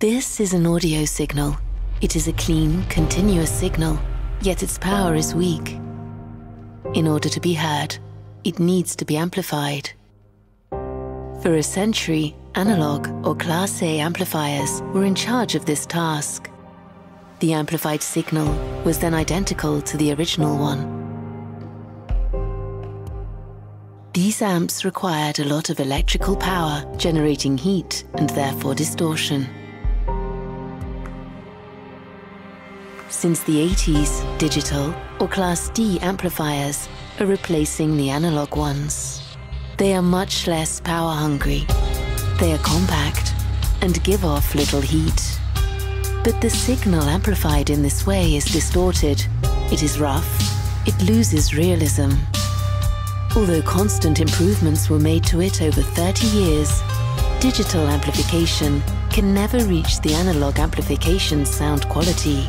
This is an audio signal. It is a clean, continuous signal, yet its power is weak. In order to be heard, it needs to be amplified. For a century, analog or Class A amplifiers were in charge of this task. The amplified signal was then identical to the original one. These amps required a lot of electrical power, generating heat and therefore distortion. Since the 80s, digital or Class D amplifiers are replacing the analog ones. They are much less power hungry. They are compact and give off little heat. But the signal amplified in this way is distorted. It is rough. It loses realism. Although constant improvements were made to it over 30 years, digital amplification can never reach the analog amplification's sound quality.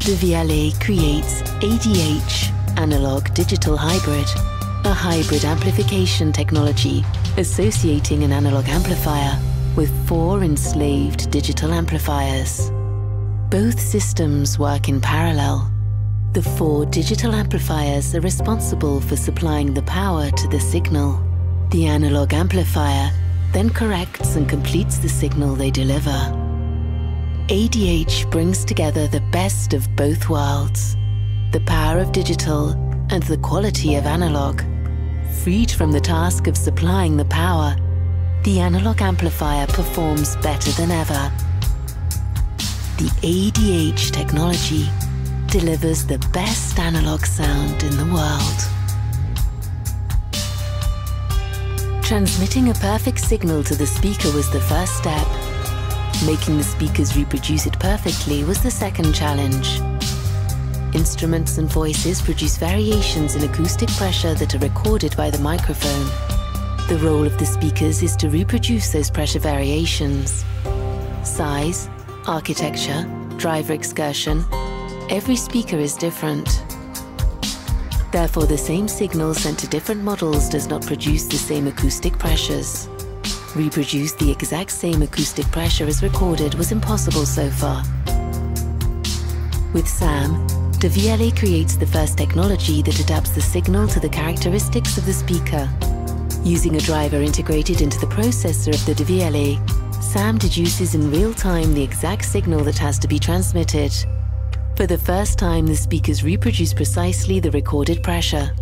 De Vialet creates ADH, Analog Digital Hybrid, a hybrid amplification technology associating an analog amplifier with 4 enslaved digital amplifiers. Both systems work in parallel. The 4 digital amplifiers are responsible for supplying the power to the signal. The analog amplifier then corrects and completes the signal they deliver. ADH brings together the best of both worlds, the power of digital and the quality of analog. Freed from the task of supplying the power, the analog amplifier performs better than ever. The ADH technology delivers the best analog sound in the world. Transmitting a perfect signal to the speaker was the first step. Making the speakers reproduce it perfectly was the second challenge. Instruments and voices produce variations in acoustic pressure that are recorded by the microphone. The role of the speakers is to reproduce those pressure variations. Size, architecture, driver excursion, every speaker is different. Therefore, the same signal sent to different models does not produce the same acoustic pressures. Reproduce the exact same acoustic pressure as recorded was impossible so far. With SAM, De Vialet creates the first technology that adapts the signal to the characteristics of the speaker. Using a driver integrated into the processor of the De Vialet, SAM deduces in real time the exact signal that has to be transmitted. For the first time, the speakers reproduce precisely the recorded pressure.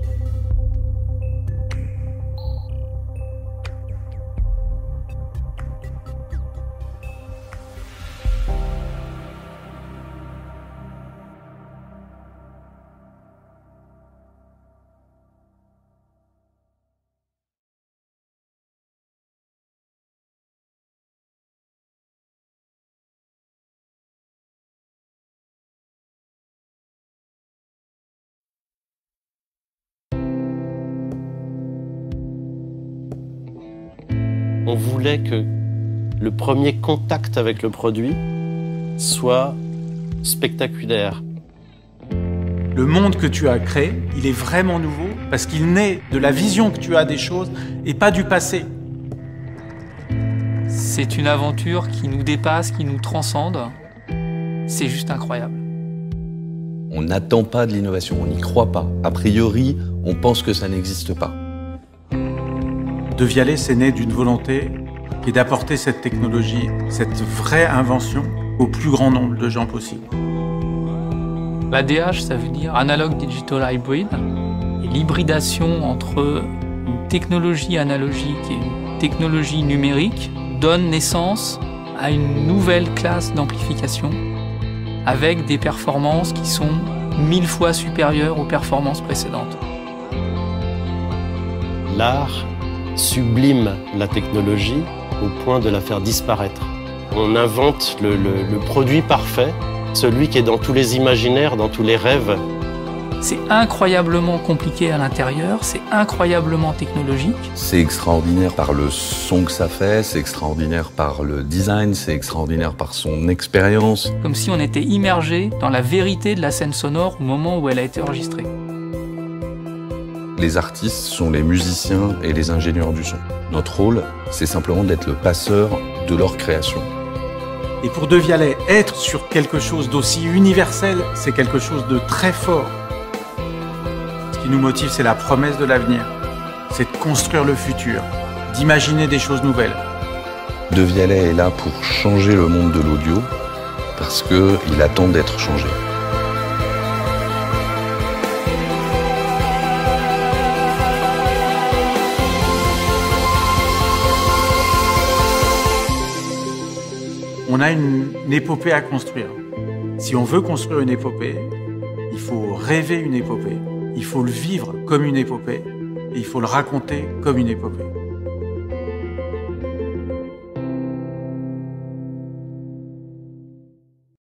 On voulait que le premier contact avec le produit soit spectaculaire. Le monde que tu as créé, il est vraiment nouveau parce qu'il naît de la vision que tu as des choses et pas du passé. C'est une aventure qui nous dépasse, qui nous transcende. C'est juste incroyable. On n'attend pas de l'innovation, on n'y croit pas. A priori, on pense que ça n'existe pas. De Vialet, c'est né d'une volonté qui est d'apporter cette technologie, cette vraie invention, au plus grand nombre de gens possible. L'ADH, ça veut dire Analog Digital Hybrid. Et l'hybridation entre une technologie analogique et une technologie numérique donne naissance à une nouvelle classe d'amplification avec des performances qui sont 1000 fois supérieures aux performances précédentes. L'art sublime la technologie au point de la faire disparaître. On invente le produit parfait, celui qui est dans tous les imaginaires, dans tous les rêves. C'est incroyablement compliqué à l'intérieur, c'est incroyablement technologique. C'est extraordinaire par le son que ça fait, c'est extraordinaire par le design, c'est extraordinaire par son expérience. Comme si on était immergé dans la vérité de la scène sonore au moment où elle a été enregistrée. Les artistes sont les musiciens et les ingénieurs du son. Notre rôle, c'est simplement d'être le passeur de leur création. Et pour De Vialet, être sur quelque chose d'aussi universel, c'est quelque chose de très fort. Ce qui nous motive, c'est la promesse de l'avenir. C'est de construire le futur, d'imaginer des choses nouvelles. De Vialet est là pour changer le monde de l'audio parce qu'il attend d'être changé. On a une épopée à construire. Si on veut construire une épopée, il faut rêver une épopée, il faut le vivre comme une épopée et il faut le raconter comme une épopée.